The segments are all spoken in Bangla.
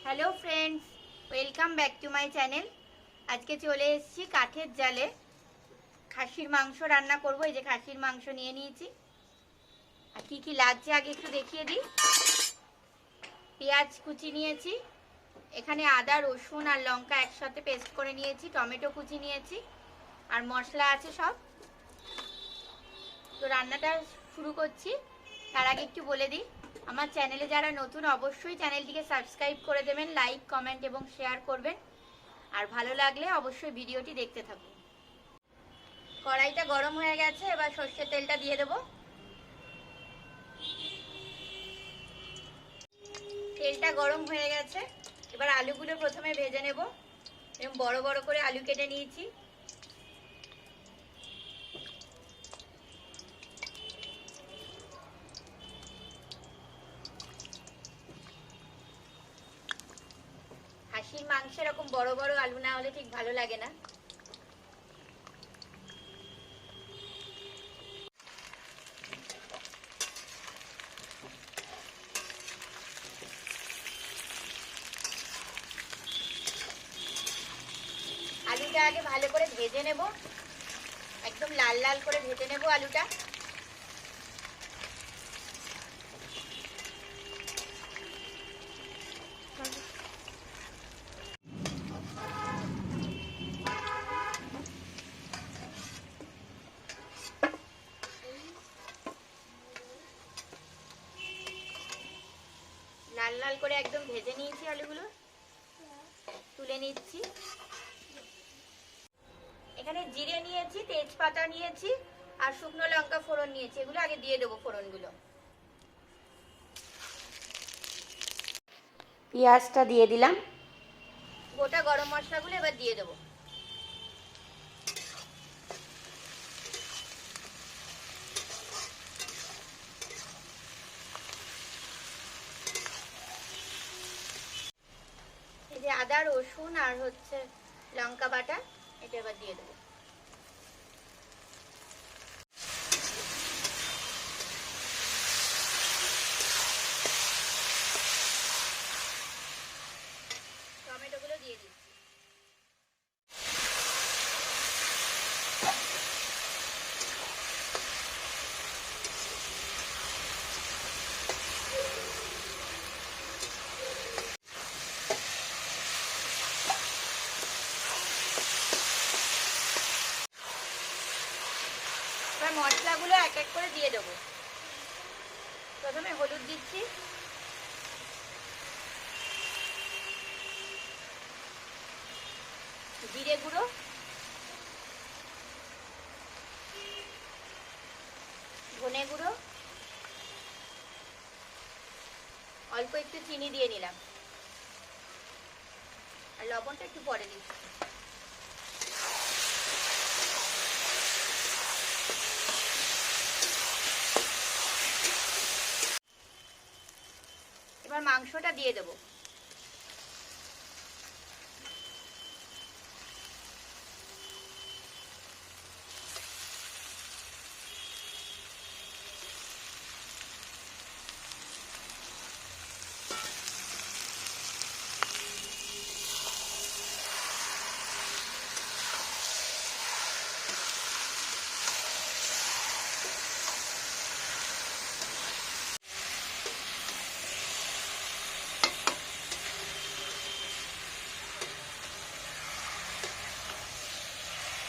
Hello friends, welcome back to my channel. আজকে চলে এসেছি কাঠের জালে খাসির মাংস রান্না করব। এই যে খাসির মাংস নিয়ে নিয়েছি, আর কি কি লাগছে আগে একটু দেখিয়ে দিই। পেঁয়াজ কুচি নিয়েছি, এখানে আদা রসুন আর লঙ্কা একসাথে পেস্ট করে নিয়েছি, টমেটো কুচি নিয়েছি, আর মশলা আছে সব। তো রান্নাটা শুরু করছি। তার আগে একটু বলে দিই, আমার চ্যানেলে যারা নতুন অবশ্যই চ্যানেলটিকে সাবস্ক্রাইব করে দেবেন, লাইক কমেন্ট এবং শেয়ার করবেন, আর ভালো লাগলে অবশ্যই ভিডিওটি দেখতে থাকুন। কড়াইটা গরম হয়ে গেছে, এবার সর্ষের তেলটা দিয়ে দেব। তেলটা গরম হয়ে গেছে, এবার আলুগুলো প্রথমে ভেজে নেব। এবং বড় বড় করে আলু কেটে নিয়েছি। খাসির মাংস এরকম বড় বড় আলু না হলে ঠিক ভালো লাগে না। আলুটা আগে ভালো করে ভেজে নেব, একদম লাল লাল করে ভেজে নেব আলুটা। লাল লাল করে একদম ভেজে নিয়েছি আলুগুলো, তুলে নিচ্ছি। এখানে জিরে নিয়েছি, তেজপাতা নিয়েছি, আর শুকনো লঙ্কা ফোড়ন নিয়েছি। এগুলো আগে দিয়ে দেবো ফোড়নগুলো। পেঁয়াজটা দিয়ে দিলাম, গোটা গরম মশলাগুলো এবার দিয়ে দেবো। এই যে আদা রসুন আর লঙ্কা বাটা, এটা এবার দিয়ে দেবো। টমেটোগুলো দিয়ে দিচ্ছি। এবার মশলাগুলো এক এক করে দিয়ে দেবো। প্রথমে হলুদ দিচ্ছি, জিরে গুঁড়ো, ধনে গুঁড়ো, অল্প একটু চিনি দিয়ে নিলাম, আর লবণটা একটু পরে দিচ্ছি। এবার মাংসটা দিয়ে দেবো।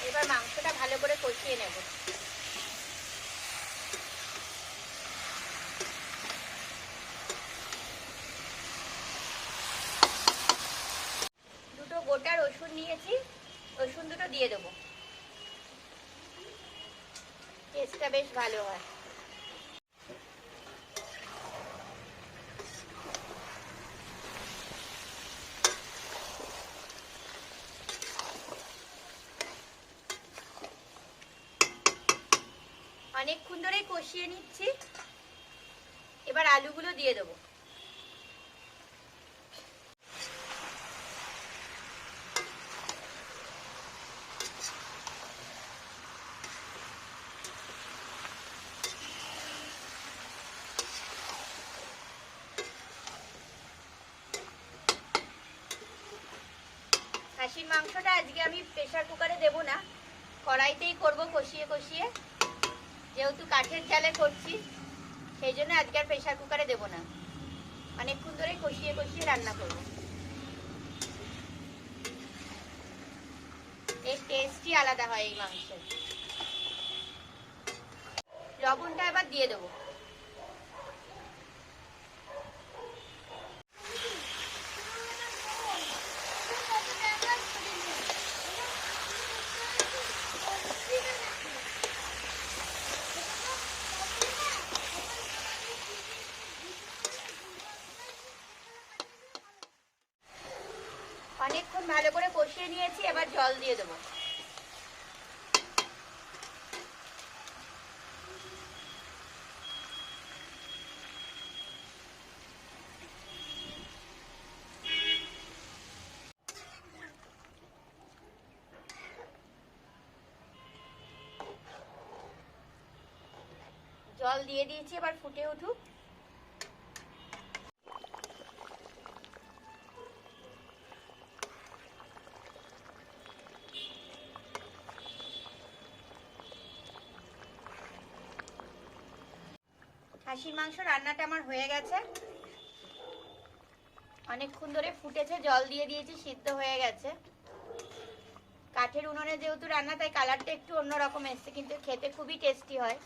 এবার মাংসটা ভালো করে কষিয়ে নেব। দুটো গোটা রসুন নিয়েছি, রসুন দুটো দিয়ে দেবো, টেস্টটা বেশ ভালো হয়। অনেকক্ষণ ধরেই কষিয়ে নিচ্ছি, এবার আলুগুলো দিয়ে দেবো। খাসির মাংসটা আজকে আমি প্রেসার কুকারে দেব না, কড়াইতেই করব কষিয়ে কষিয়ে। যেহেতু কাঠের জালে করছি সেই জন্য আজকে আর প্রেসার কুকারে দেব না, অনেকক্ষণ ধরে কষিয়ে কষিয়ে রান্না করব। এর টেস্টই আলাদা হয় এই মাংসের। লবণটা এবার দিয়ে দেবো। অনেকক্ষণ ভালো করে কষিয়ে নিয়েছি, এবার জল দিয়ে দেবো। জল দিয়ে দিয়েছি, এবার ফুটে উঠুক। খাসির মাংস রান্নাটা আমার হয়ে গেছে, অনেকক্ষণ ধরে ফুটেছে, জল দিয়ে দিয়েছি, সিদ্ধ হয়ে গেছে। কাঠের উনুনে যেহেতু রান্না তাই কালারটা একটু অন্যরকম এসছে, কিন্তু খেতে খুবই টেস্টি হয়।